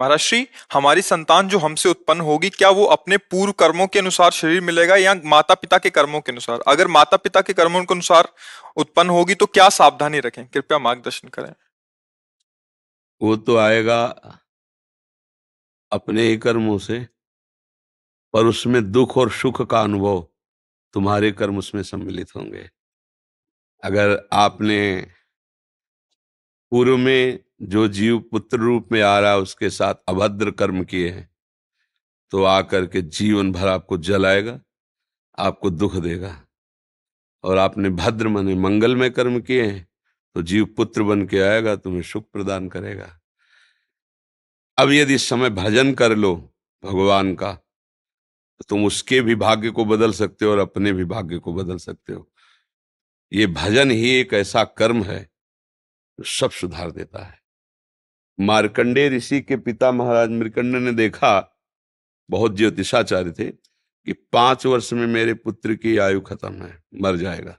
महाराष्ट्री, हमारी संतान जो हमसे उत्पन्न होगी, क्या वो अपने पूर्व कर्मों के अनुसार शरीर मिलेगा या माता पिता के कर्मों के अनुसार? अगर माता पिता के कर्मों के अनुसार उत्पन्न होगी तो क्या सावधानी रखें? कृपया मार्गदर्शन करें। वो तो आएगा अपने ही कर्मों से, पर उसमें दुख और सुख का अनुभव तुम्हारे कर्म उसमें सम्मिलित होंगे। अगर आपने पूर्व में जो जीव पुत्र रूप में आ रहा है उसके साथ अभद्र कर्म किए हैं, तो आकर के जीवन भर आपको जलाएगा, आपको दुख देगा। और आपने भद्र माने मंगलमय कर्म किए हैं, तो जीव पुत्र बन के आएगा, तुम्हें सुख प्रदान करेगा। अब यदि इस समय भजन कर लो भगवान का, तो तुम उसके भी भाग्य को बदल सकते हो और अपने भी भाग्य को बदल सकते हो। ये भजन ही एक ऐसा कर्म है जो सब सुधार देता है। मार्कंडेय ऋषि के पिता महाराज मृकंड ने देखा, बहुत ज्योतिषाचार्य थे, कि 5 वर्ष में मेरे पुत्र की आयु खत्म है, मर जाएगा।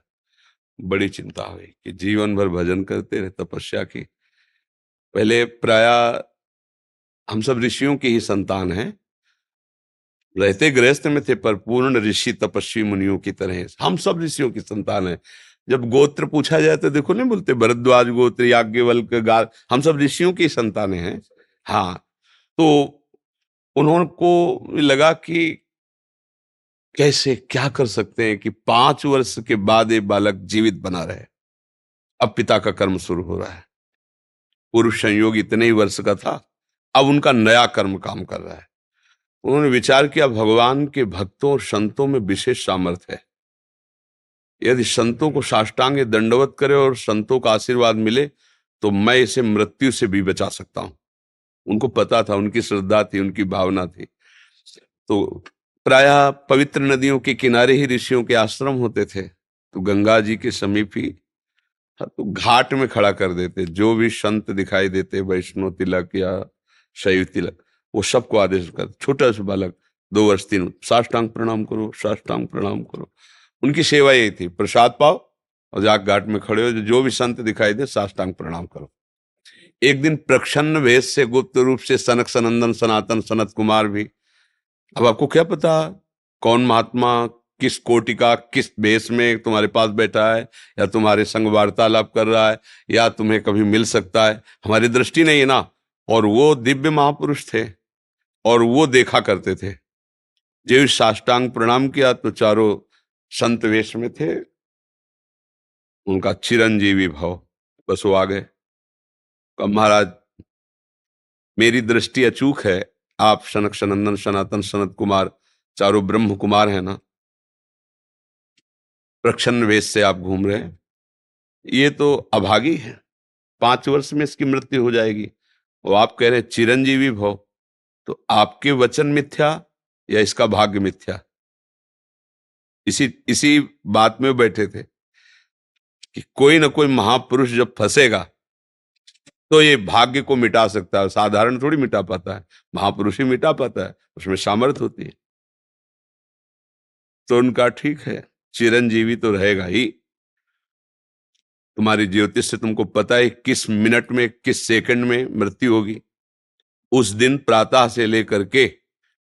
बड़ी चिंता हुई कि जीवन भर भजन करते रहे, तपस्या की। पहले प्राय हम सब ऋषियों की ही संतान हैं, रहते गृहस्थ में थे, पर पूर्ण ऋषि तपस्वी मुनियों की तरह हम सब ऋषियों की संतान है। जब गोत्र पूछा जाए तो देखो नहीं बोलते भरद्वाज गोत्र, याज्ञवल्क, गार, हम सब ऋषियों की संतानें हैं। हाँ, तो उन्होंने लगा कि कैसे क्या कर सकते हैं कि 5 वर्ष के बाद ये बालक जीवित बना रहे। अब पिता का कर्म शुरू हो रहा है। पूर्व संयोग इतने ही वर्ष का था, अब उनका नया कर्म काम कर रहा है। उन्होंने विचार किया, भगवान के भक्तों और संतों में विशेष सामर्थ्य है। यदि संतों को साष्टांग दंडवत करे और संतों का आशीर्वाद मिले, तो मैं इसे मृत्यु से भी बचा सकता हूं। उनको पता था, उनकी श्रद्धा थी, उनकी भावना थी। तो प्रायः पवित्र नदियों के किनारे ही ऋषियों के आश्रम होते थे, तो गंगा जी के समीप ही तो घाट में खड़ा कर देते। जो भी संत दिखाई देते, वैष्णव तिलक या शैव तिलक, वो सबको आदेश कर, छोटा सा बालक 2 वर्ष 3, साष्टांग प्रणाम करो, साष्टांग प्रणाम करो। उनकी सेवा यही थी, प्रसाद पाओ और जाके घाट में खड़े हो, जो भी संत दिखाई दे साष्टांग प्रणाम करो। एक दिन प्रच्छन्न वेश से गुप्त रूप से सनक सनंदन सनातन सनत कुमार भी, अब आपको क्या पता कौन महात्मा किस कोटि का किस वेश में तुम्हारे पास बैठा है, या तुम्हारे संग वार्तालाप कर रहा है, या तुम्हें कभी मिल सकता है, हमारी दृष्टि नहीं है ना। और वो दिव्य महापुरुष थे और वो देखा करते थे। जो साष्टांग प्रणाम किया तो चारों संत वेश में थे, उनका चिरंजीवी भव, बस वो आ गए। कहा, महाराज मेरी दृष्टि अचूक है, आप सनक सनंदन सनातन सनत कुमार चारों ब्रह्म कुमार है ना, प्रच्छन्न वेश से आप घूम रहे हैं, ये तो अभागी है, 5 वर्ष में इसकी मृत्यु हो जाएगी। और आप कह रहे हैं चिरंजीवी भव, तो आपके वचन मिथ्या या इसका भाग्य मिथ्या? इसी इसी बात में बैठे थे कि कोई ना कोई महापुरुष जब फंसेगा तो ये भाग्य को मिटा सकता है, साधारण थोड़ी मिटा पाता है, महापुरुष ही मिटा पाता है, उसमें सामर्थ्य होती है। तो उनका ठीक है, चिरंजीवी तो रहेगा ही। तुम्हारी ज्योतिष से तुमको पता है किस मिनट में किस सेकंड में मृत्यु होगी। उस दिन प्रातः से लेकर के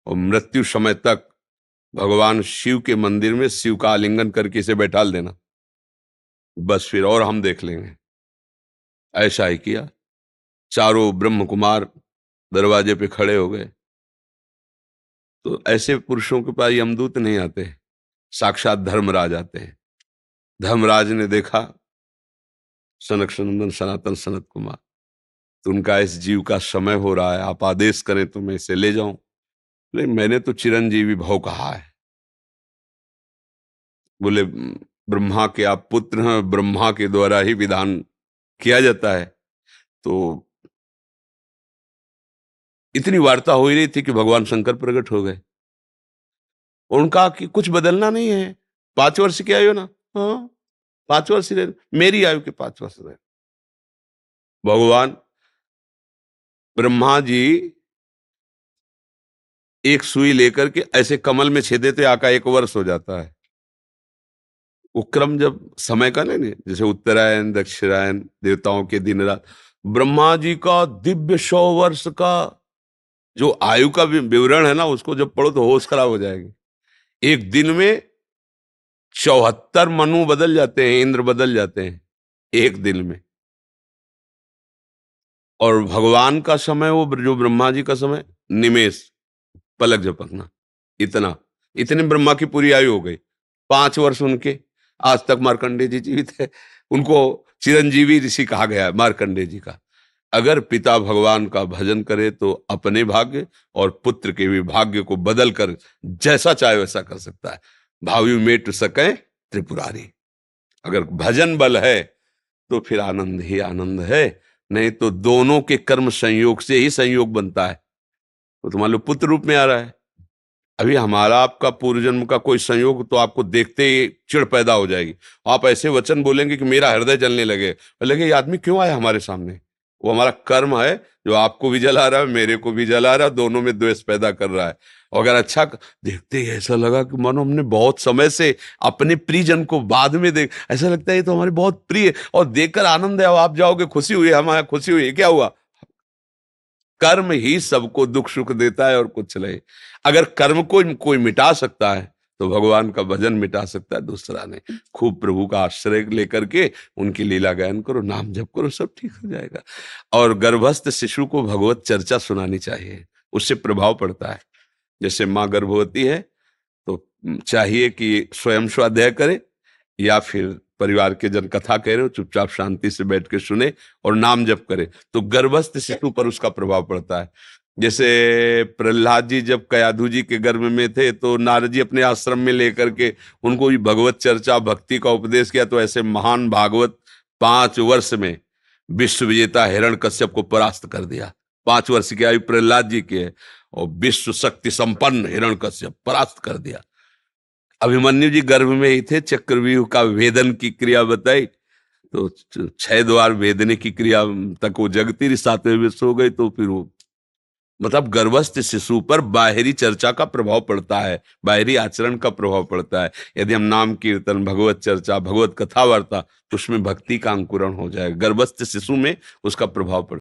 और मृत्यु समय तक भगवान शिव के मंदिर में शिव का आलिंगन करके इसे बैठाल देना, बस फिर और हम देख लेंगे। ऐसा ही किया। चारों ब्रह्म कुमार दरवाजे पे खड़े हो गए। तो ऐसे पुरुषों के पास यमदूत नहीं आते, साक्षात धर्मराज आते हैं। धर्मराज ने देखा सनक सनंदन सनातन सनत कुमार, तो उनका इस जीव का समय हो रहा है, आप आदेश करें तो मैं इसे ले जाऊं। बोले मैंने तो चिरंजीवी भव कहा है। बोले ब्रह्मा के आप पुत्र हैं, ब्रह्मा के द्वारा ही विधान किया जाता है। तो इतनी वार्ता हो ही रही थी कि भगवान शंकर प्रकट हो गए। उनका कि कुछ बदलना नहीं है, 5 वर्ष की आयु ना, हाँ 5 वर्ष ही रहे, मेरी आयु के 5 वर्ष रहे। भगवान ब्रह्मा जी एक सुई लेकर के ऐसे कमल में छेद देते, आका 1 वर्ष हो जाता है। वो क्रम जब समय का नहीं, जैसे उत्तरायण दक्षिणायन देवताओं के दिन रात, ब्रह्मा जी का दिव्य 100 वर्ष का जो आयु का विवरण है ना, उसको जब पढ़ो तो होश खराब हो जाएगी। एक दिन में 74 मनु बदल जाते हैं, इंद्र बदल जाते हैं एक दिन में। और भगवान का समय, वो जो ब्रह्मा जी का समय, निमेष, पलक झपकना, इतना। इतने ब्रह्मा की पूरी आयु हो गई। 5 वर्ष उनके, आज तक मार्कंडेय जी जीवित है। उनको चिरंजीवी ऋषि कहा गया है मार्कंडेय जी का। अगर पिता भगवान का भजन करे तो अपने भाग्य और पुत्र के भी भाग्य को बदल कर जैसा चाहे वैसा कर सकता है। भावी मेट सके त्रिपुरारी। अगर भजन बल है तो फिर आनंद ही आनंद है, नहीं तो दोनों के कर्म संयोग से ही संयोग बनता है। तो तुम्हारे लो पुत्र रूप में आ रहा है। अभी हमारा आपका पूर्व जन्म का कोई संयोग तो आपको देखते ही चिढ़ पैदा हो जाएगी। आप ऐसे वचन बोलेंगे कि मेरा हृदय जलने लगे, बोलेंगे ये आदमी क्यों आया हमारे सामने। वो हमारा कर्म है जो आपको भी जला रहा है, मेरे को भी जला रहा है, दोनों में द्वेष पैदा कर रहा है। और अगर अच्छा देखते ही ऐसा लगा कि मानो हमने बहुत समय से अपने प्रियजन को बाद में देख, ऐसा लगता है ये तो हमारे बहुत प्रिय, और देखकर आनंद है, आप जाओगे खुशी हुई, हमारा खुशी हुई, क्या हुआ। कर्म ही सबको दुख सुख देता है और कुछ नहीं। अगर कर्म को कोई मिटा सकता है तो भगवान का भजन मिटा सकता है, दूसरा नहीं। खूब प्रभु का आश्रय लेकर के उनकी लीला गायन करो, नाम जप करो, सब ठीक हो जाएगा। और गर्भस्थ शिशु को भगवत चर्चा सुनानी चाहिए, उससे प्रभाव पड़ता है। जैसे माँ गर्भवती है तो चाहिए कि स्वयं स्वाध्याय करे या फिर परिवार के जन कथा कह रहे हो, चुपचाप शांति से बैठ के सुने और नाम जप करे, तो गर्भस्थ शिशु पर उसका प्रभाव पड़ता है। जैसे प्रहलाद जी जब कयाधु जी के गर्भ में थे तो नारद जी अपने आश्रम में लेकर के उनको भी भगवत चर्चा भक्ति का उपदेश किया, तो ऐसे महान भागवत 5 वर्ष में विश्व विजेता हिरण्यकश्यप को परास्त कर दिया। 5 वर्ष की आयु प्रहलाद जी की है और विश्व शक्ति संपन्न हिरण्यकश्यप परास्त कर दिया। अभिमन्यु जी गर्भ में ही थे, चक्रव्यूह का भेदन की क्रिया बताई तो 6 द्वार भेदने की क्रिया तक वो जगती रही, 7वें विश्व हो गई। तो फिर वो मतलब गर्भस्थ शिशु पर बाहरी चर्चा का प्रभाव पड़ता है, बाहरी आचरण का प्रभाव पड़ता है। यदि हम नाम कीर्तन, भगवत चर्चा, भगवत कथा वार्ता, तो उसमें भक्ति का अंकुरण हो जाएगा, गर्भस्थ शिशु में उसका प्रभाव पड़ता है।